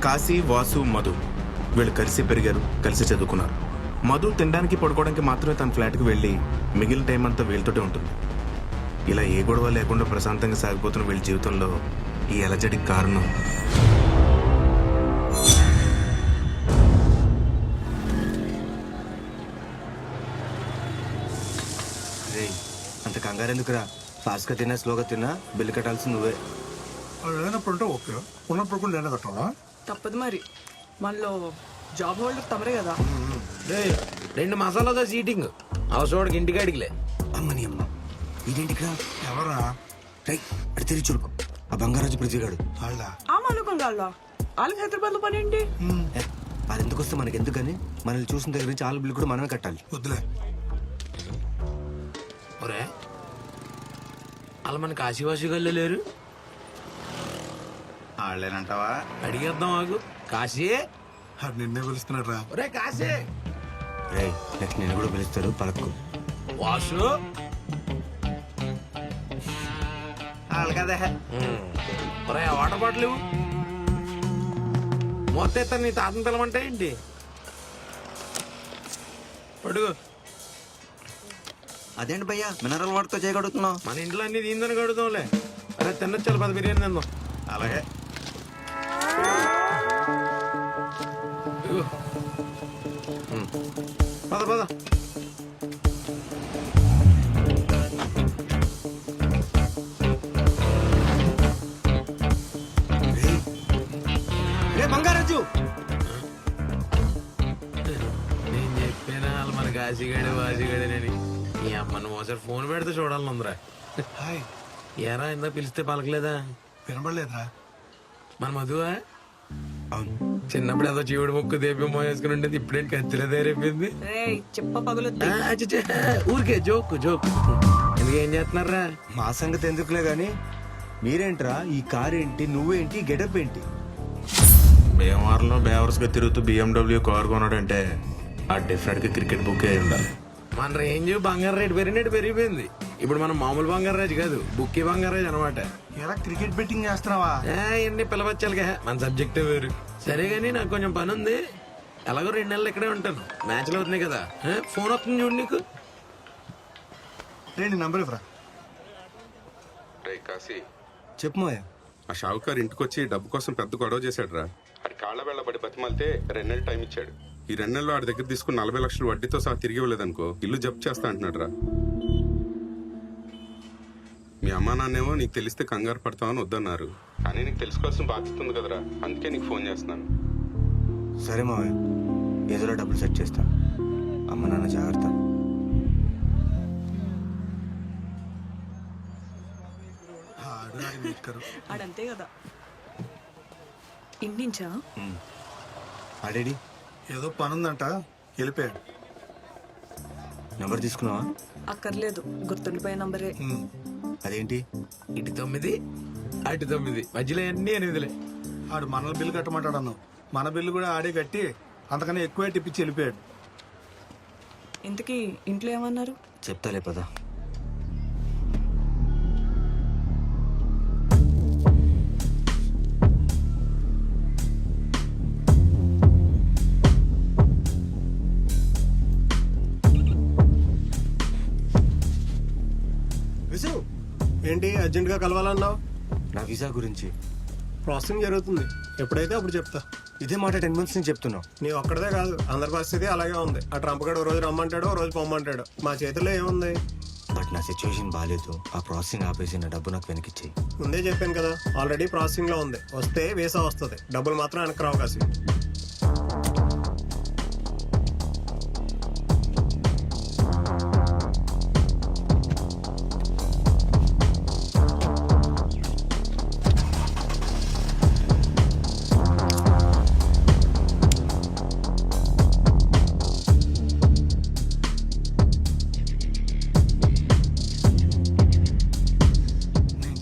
కాశీ, వాసు, మధు వీళ్ళు కలిసి పెరిగారు, కలిసి చదువుకున్నారు. మధు తినడానికి పడుకోవడానికి మాత్రమే తన ఫ్లాట్కి వెళ్ళి మిగిలిన టైం అంతా వీళ్ళతోటే ఉంటుంది. ఇలా ఏ గొడవ లేకుండా ప్రశాంతంగా సాగిపోతున్న వీళ్ళ జీవితంలో ఈ అలజడికి కారణం అంత కంగారు ఎందుకురా? ఫాస్ట్గా తిన్నా స్లోగా తిన్నా బిల్లు కట్టాల్సి నువ్వే. లేనప్పుడు అంటే ఓకే, ఉన్నప్పుడు కూడా నేను కట్టాలా? తప్పదు మరి, మనలో జాబ్ హోల్డర్ తమరే కదా. 2 మసాలాతో సీటింగ్ అవసోడికి ఇంటికి అడిగిలే. అమ్మని అమ్మ ఇదేంటి ఇక్కడ? ఎవరా? రై అడి తిరిగి చూడుకో, ఆ బంగారాజు ప్రతిగాడు. వాళ్ళ ఆ మనుకోండి వాళ్ళకి హైదరాబాద్ లో పని ఏంటి? అది ఎందుకు వస్తే మనకి ఎందుకని, మనల్ని చూసిన దగ్గర నుంచి వాళ్ళ బిల్లు కూడా మనమే కట్టాలి. వద్దులే. ఒరే అలా మన కాశీవాసి గల్లు లేరు, వాళ్ళేనంటావా? అడిగేద్దాం ఆగు. కాశీ, అది నిన్నే పిలుస్తున్నాడు రా. ఒరే కాశీ. రే నెక్స్ట్ నేను కూడా పిలుస్తారు, పలక్కు. వాసు వాళ్ళు కదా. ఒరే వాటర్ బాటిల్ మొత్తం ఎత్తాను, నీ తాతను పిలవంటే ఏంటి? అడుగు. అదేంటి భయ్యా మినరల్ వాటర్తో చేయగలుగుతున్నావు? మన ఇంట్లో అన్ని దీందని కడుగుతాంలే. అరే తిన్నొచ్చాలి, 10 బిర్యానీ తిందాం. అలాగే. ఇదిగో. పద పద. రే బంగారాజు, నేను చెప్పినా వాళ్ళు మన కాశీగాడే వాసిగాడేనని. ఈ అమ్మను ఒకసారి ఫోన్ పెడితే చూడాలనుందిరా. హాయ్. ఏరా ఇందా పిలిస్తే పలకలేదా? వినబడలేదురా? మన మధువా? అవును. చిన్నప్పుడు ఏదో జీవుడు ముక్కు దేపి మోసుకుని ఉండేది, ఇప్పుడేంటి కత్తిలో తయారైపోయింది. రే చెప్ప పగులుద్ది. ఊరికే జోక్ జోక్. ఎందుకేం చేస్తున్నారా? మా సంగతి ఎందుకులే గాని, మీరేంట్రా ఈ కార్ ఏంటి, నువ్వేంటి, గెటప్ ఏంటి? భీమవరంలో బేవర్స్గా తిరుగుతూ BMW కారు కొన్నాడంటే ఆ డెఫినెట్గా క్రికెట్ బుక్ అయి ఉండాలి. మన రేంజ్ బంగారు రేటు పెరిగిపోయింది. ఇప్పుడు మనం మామూలు బంగారు రాజు కాదు, బుక్కి బంగారు రాజు అనమాట. ఎలా క్రికెట్ బెట్టింగ్ చేస్తున్నావా? ఎన్ని పిలవచ్చాలిగా, మన సబ్జెక్టే వేరు. సరే గానీ నాకు కొంచెం పని ఉంది, ఎలాగో 2 నెలలు ఇక్కడే ఉంటాను. మ్యాచ్లు అవుతున్నాయి కదా, ఫోన్ వస్తుంది చూడు నీకు. నీ నంబర్ ఇవ్వరా. రే కాశీ, చెప్పు మోయా. ఆ షావుకారు ఇంటికొచ్చి డబ్బు కోసం పెద్ద గొడవ చేశాడు రా. అది కాళ్ళ వెళ్ళబడి బతిమాలితే 2 నెలలు టైం ఇచ్చాడు. ఈ 2 నెలల్లో వాడి దగ్గర తీసుకుని 40 లక్షలు వడ్డీతో సహా తిరిగి ఇవ్వలేదనుకో ఇల్లు జప్తు చేస్తా అంటున్నాడు రా. మీ అమ్మా నాన్నేమో నీకు తెలిస్తే కంగారు పడతావని వద్దన్నారు, కానీ నీకు తెలుసుకోవాల్సిన బాధ్యత ఉంది కదరా, అందుకే నీకు ఫోన్ చేస్తున్నాను. సరే మావయ్య, ఏదోలా డబ్బులు సెట్ చేస్తా. అమ్మ నాన్న జాగ్రత్త. ఆడంతే కదా. ఇంటించా ఆడేడి ఏదో పని ఉందంట, వెళ్ళిపోయాడు. నెంబర్ తీసుకున్నావా? అక్కర్లేదు, గుర్తుండిపోయే నంబరే. అదేంటి? ఇటు 9 అటు 9 మధ్యలో అన్ని 8లే. ఆడు మన బిల్లు కట్టమంటాడు అన్నావు, మన బిల్లు కూడా ఆడే కట్టి అంతకన్నా ఎక్కువే టిప్పించి వెళ్ళిపోయాడు. ఇంతకీ ఇంట్లో ఏమన్నారు? చెప్తాలే పదా. ఏంటి అర్జెంట్ గా కలవాలన్నావు? నా వీసా గురించి ప్రాసెసింగ్ జరుగుతుంది, ఎప్పుడైతే అప్పుడు చెప్తా. ఇదే మాట 10 months నుంచి చెప్తున్నావు. నీ ఒక్కడదే కాదు, అందరి పరిస్థితి అలాగే ఉంది. ఆ ట్రంప్ గడు రోజు రమ్మంటాడు, రోజు పొమ్మంటాడు. మా చేతిలో ఏముంది? బట్ నా సిచ్యువేషన్ బాగాలేదు. ఆ ప్రాసెసింగ్ ఆపేసి నా డబ్బు నాకు వెనకిచ్చేయి. ముందే చెప్పాను కదా, ఆల్రెడీ ప్రాసెసింగ్ లో ఉంది. వస్తే వీసా వస్తుంది, డబ్బులు మాత్రం వెనక్కి రావు. కాసి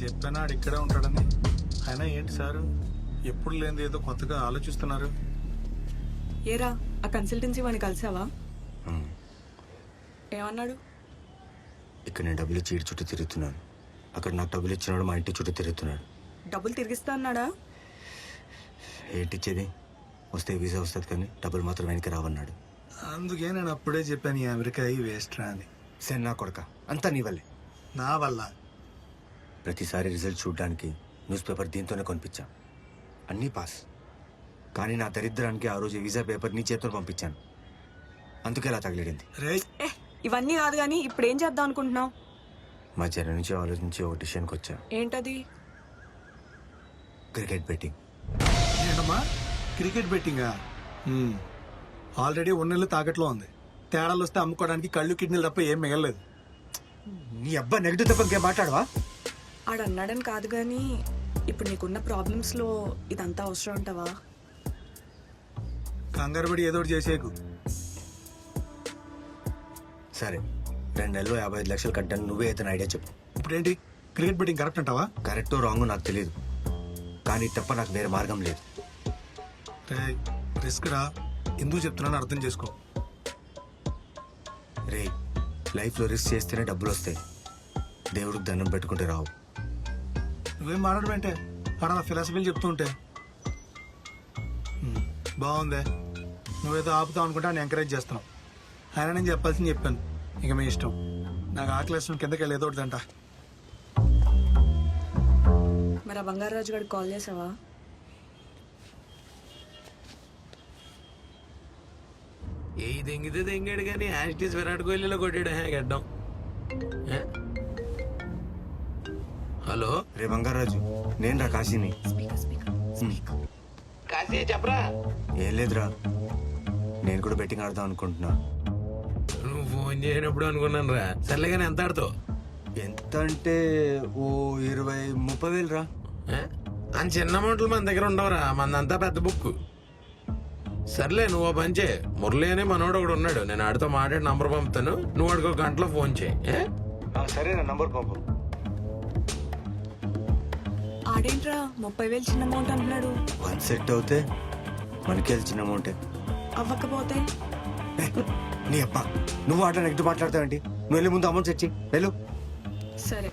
చెప్పాడు ఇక్కడే ఉంటాడని. అయినా ఏంటి సారు ఎప్పుడు లేనిది ఏదో కొత్తగా ఆలోచిస్తున్నారు. ఏరా ఆ కన్సల్టెన్సీ వాడిని కలిసావా? ఏమన్నాడు? ఇక్కడ నేను డబ్బులు ఇచ్చి చుట్టూ తిరుగుతున్నాను, అక్కడ నాకు డబ్బులు ఇచ్చినాడు మా ఇంటి చుట్టూ తిరుగుతున్నాడు. డబ్బులు తిరిగిస్తా అన్నాడా? ఏంటిచ్చేది? వస్తే వీసా వస్తుంది కానీ డబ్బులు మాత్రం వెనక్కి రావన్నాడు. అందుకే నేను అప్పుడే చెప్పాను ఈ అమెరికా ఈ వేస్ట్ రా అని. సరే నా కొడక, అంతా నీ వల్లే. నా వల్ల ప్రతిసారి రిజల్ట్ చూడడానికి న్యూస్ పేపర్ దీంతోనే కొనిపించా. అన్నీ పాస్. కానీ నా దరిద్రానికి ఆ రోజు వీసా పేపర్ నీ చేతితో పంపించాను. అందుకే ఇలా తగిలిడింది. రే ఇవన్నీ కాదు కానీ ఇప్పుడు ఏం చేద్దాం అనుకుంటున్నావు? మధ్యాహ్నం నుంచి ఆలోచించి ఒక డిసిషన్కి వచ్చా. ఏంటది? Cricket betting. ఏంటమ్మా క్రికెట్ బెట్టింగా? ఆల్రెడీ ఉన్నెళ్ళు తాకట్లో ఉంది. తేడాలు వస్తే అమ్ముకోవడానికి కళ్ళు కిడ్నీలు తప్ప ఏం మిగలలేదు. నీ అబ్బా నెగిటివ్ తప్ప ఇంకేం మాట్లాడవా? ఆడు అన్నాడని కాదు కానీ ఇప్పుడు నీకున్న ప్రాబ్లమ్స్లో ఇదంతా అవసరం అంటావా? కంగారు పడి ఏదో ఒకటి చేసేకు. సరే 2 నెలల్లో 55 లక్షలు కట్టాను. నువ్వే అయితే ఐడియా చెప్పు. ఇప్పుడేంటి క్రికెట్ బెట్టింగ్ కరెక్ట్ అంటావా? కరెక్టో రాంగో నాకు తెలియదు, కానీ తప్ప నాకు వేరే మార్గం లేదు. రిస్క్ రా, ఎందుకు చెప్తున్నాను అర్థం చేసుకో. రే, లైఫ్లో రిస్క్ చేస్తేనే డబ్బులు వస్తాయి. దేవుడికి దండం పెట్టుకుంటే రావు. నువ్వేం మాట్లాడమంటే అలా ఫిలాసఫీలు చెప్తూ ఉంటే బాగుందే. నువ్వేదో ఆపుతావు అనుకుంటే నేను ఎంకరేజ్ చేస్తున్నావు. ఆయన నేను చెప్పాల్సింది చెప్పాను, ఇక మీ ఇష్టం. నాకు ఆకలేసిన కిందకి వెళ్ళి ఏదో ఒకటి అంట. మరి ఆ బంగారాజు గారికి కాల్ చేసావా? ఏ దెంగితే దెంగాడు కానీ యాస్టీస్ విరాట్ కోహ్లీలో కొట్టాడు గడ్డం. హలో రే బంగారాజు, నేను రా కాశీని. కాశీ చెప్పరా. ఏం లేదురా, నేను కూడా బెట్టింగ్ ఆడదాం అనుకుంటున్నా. నువ్వు ఫోన్ చేయనప్పుడు అనుకున్నాను రా. సర్లే కానీ ఎంత ఆడుతావు? ఎంత అంటే ఓ 20-30 వేలు రా. అని చిన్న అమౌంట్లు మన దగ్గర ఉండవురా, మనదంతా పెద్ద బుక్. సర్లే నువ్వు పంచే. మురళి అని మనోడు ఒకడు ఉన్నాడు, నేను ఆడితో మాట్లాడి నంబర్ పంపుతాను. నువ్వు వాడికి 1 గంటలో ఫోన్ చేయి. సరే నా నంబర్ పంపు. ఆడేంట్రా 30,000 చిన్న అమౌంట్ అంటున్నాడు? 1 సెట్ అవుతే మనకి అది చిన్న అమౌంటే. అవ్వకపోతే? నీ అబ్బా, నువ్వు ఆట నెగిటివ్ మాట్లాడతావేంటి? నువ్వు వెళ్ళి ముందు అమౌంట్ తెచ్చి వెళ్ళు. సరే,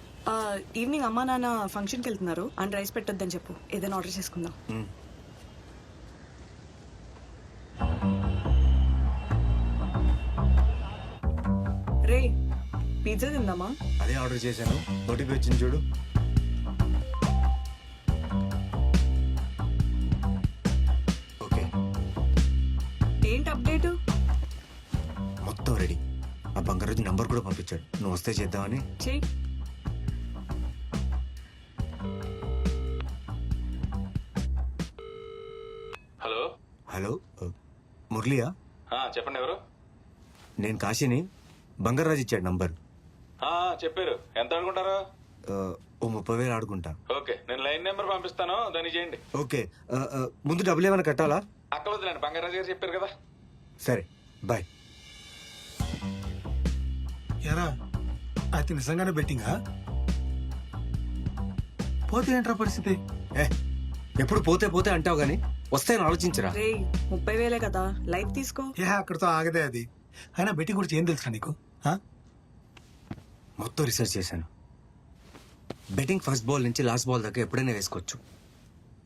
ఈవినింగ్ అమ్మా నాన్న ఫంక్షన్కి వెళ్తున్నారు. అండ్ రైస్ పెట్టొద్దని చెప్పు, ఏదైనా ఆర్డర్ చేసుకుందాం. రే, పిజ్జా తిందామా? అదే ఆర్డర్ చేశాను, ఓటీపీ వచ్చింది చూడు. ఓకే, ఏంటి అప్డేట్? మొత్తం రెడీ. ఆ బంగారాజు నంబర్ కూడా పంపించాడు, నువ్వు వస్తే చేద్దామని. చెయ్యి. హలో హలో, మురళియా? చెప్పండి, ఎవరు? నేను కాశీని. బంగారాజు ఇచ్చాడు నంబర్. చెప్పారు. ఎంత అనుకుంటారు? ఓ 30 వేలు ఆడుకుంటా. ఓకే, నేను లైన్ నెంబర్ పంపిస్తాను, దాన్ని చేయండి. ఓకే, ముందు డబ్బులు ఏమైనా కట్టాలా? అక్కర్లేదులేండి, బంగారాజు గారు చెప్పారు కదా. సరే, బాయ్. ఎరా అయితే నిజంగానే బెట్టింగా? పోతే ఏంట్రా పరిస్థితి? ఎప్పుడు పోతే పోతే అంటావు గానీ వస్తాయని ఆలోచించరా. రే, 30,000 కదా, లైఫ్ తీసుకో. అక్కడితో ఆగదే అది. అయినా బెట్టింగ్ గురించి ఏం తెలుసా నీకు? మొత్తం రీసెర్చ్ చేశాను. బెట్టింగ్ ఫస్ట్ బాల్ నుంచి లాస్ట్ బాల్ దాకా ఎప్పుడైనా వేసుకోవచ్చు.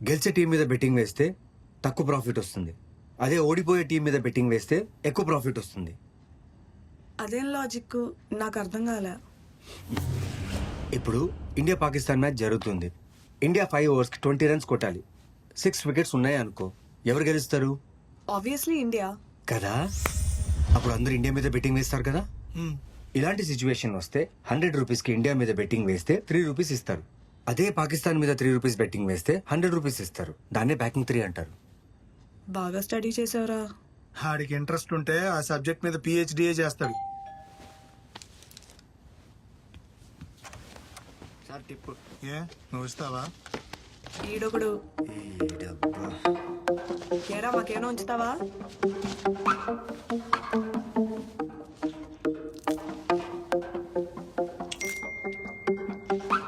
గెలిచే టీం మీద బెట్టింగ్ వేస్తే తక్కువ ప్రాఫిట్ వస్తుంది. అదే ఓడిపోయే టీం మీద బెట్టింగ్ వేస్తే ఎక్కువ ప్రాఫిట్ వస్తుంది. అదేం లాజిక్ నాకు అర్థం కాలే. ఇప్పుడు ఇండియా పాకిస్తాన్ మ్యాచ్ జరుగుతుంది. ఇండియా 5 ఓవర్స్కి 20 రన్స్ కొట్టాలి. 6 వికెట్స్ ఉన్నాయి అనుకో, ఎవరు గెలుస్తారు? ఆబ్వియస్లీ ఇండియా కదా. అప్పుడు అందరూ ఇండియా మీద బెట్టింగ్ వేస్తారు కదా. ఇలాంటి సిచ్యువేషన్ వస్తే 100 రూపీస్కి ఇండియా మీద బెట్టింగ్ వేస్తే 3 రూపీస్ ఇస్తారు. అదే పాకిస్తాన్ మీద 3 రూపీస్ బెట్టింగ్ వేస్తే 100 రూపీస్ ఇస్తారు. దాన్నే బ్యాకింగ్ 3 అంటారు. బాగా స్టడీ చేసావురా. ఆడికి ఇంట్రెస్ట్ ఉంటే ఆ సబ్జెక్ట్ మీద PhD చేస్తాడు. Sir tip. ఏ నువ్వు ఇస్తావా? ఈడొకడు. ఎరా మాకేమైనా ఉంచుతావా?